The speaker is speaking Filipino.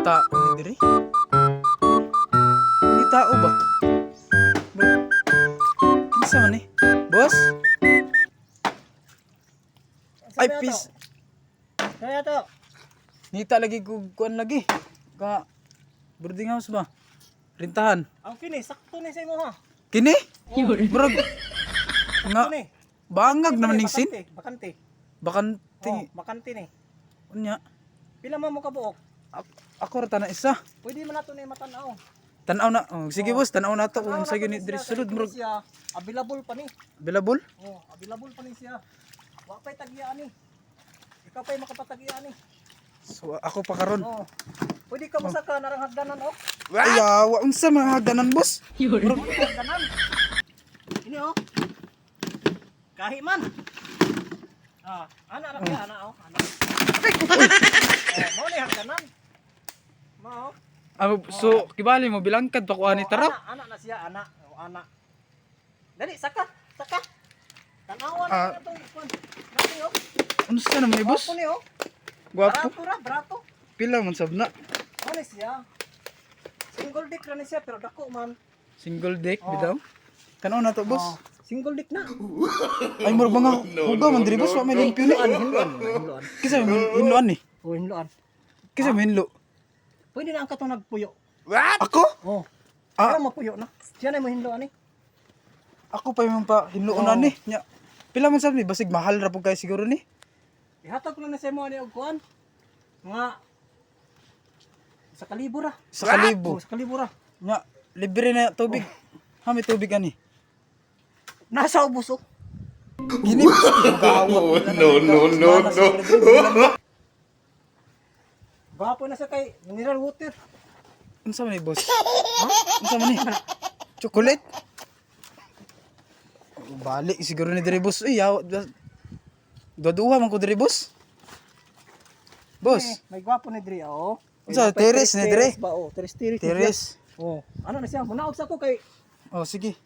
tao ni diri. Ni tao ba? Kinsa man ni? Boss? Ay pis. Kaya to. Nita lagi ko kuan lagi. Ka boarding house ba? Rintahan. Ang kini sakto ni sa imo ha. Kini? Bro. Nga Kini. bangag naman ning sin. Bakante. Bakanti. Oh, bakante ni. Unya. Pila man mo ka buok? Ako ra tanan isa. Pwede man nato ni matanaw. Tanaw na. Oh, sige boss, tanaw na to kung sa ni diri sulod bro. Siya available pa ni. Available? Oh, available pa ni siya. Wa pay tagian ni. Ikaw pay makapatagian ni. So ako pa karon. Oh. Pwede ka masaka narang hagdanan oh. Ay, wa unsa mga hagdanan boss? Bro, hagdanan. Ini oh. Kahi man. Ah, ana ra kaya ana oh, ana. Mo ni hagdanan. Mo. So kibali mo bilangkad pa ko ani tara. Ana na siya, ana. O, ana. Dali, saka. Saka. Tanawan Ah. na itong ikon. Dali, oh. Unsa naman ni boss? Gwapo ni, oh. Gwapo. Barato ra, barato. Pila man sabna? Ano siya? Single dick na ni siya, pero dako man. Single deck Oh. bitaw. Kanaw na to boss. Oh, single dick na. Ay murag mga hugaw man diri boss wa may limpyo ni. Hinloan. Kisa mo hinloan ni. O, hinloan. Kisa mo hinlo. Pwede na ang katong nagpuyo. Ako? Oh. Ah. Pero mapuyo na. Siya na mo hinloan ni. Ako pa yung pa hinloon na ni. Nya. Pila man sab ni basig mahal ra pud kay siguro ni. Ihatag ko lang na sa mo ni og kuan. Mga sa kalibo ra. Sa kalibo. Oh, sa kalibo ra. Nya libre na tubig. Ha may tubig ani. Nasa ubos oh. Gini magawat. No. Gwapo na sa kay mineral water. Unsa man ni boss? Ha? Unsa man ni? Chocolate? Balik siguro ni diri boss. Uy, yaw. Duduha man ko diri boss. Boss, May gwapo ni Dre oh. Unsa, teres ni Dre? Ba oh, teres. teres. Oh, ano na siya? Munaog sa ko kay Oh, sige.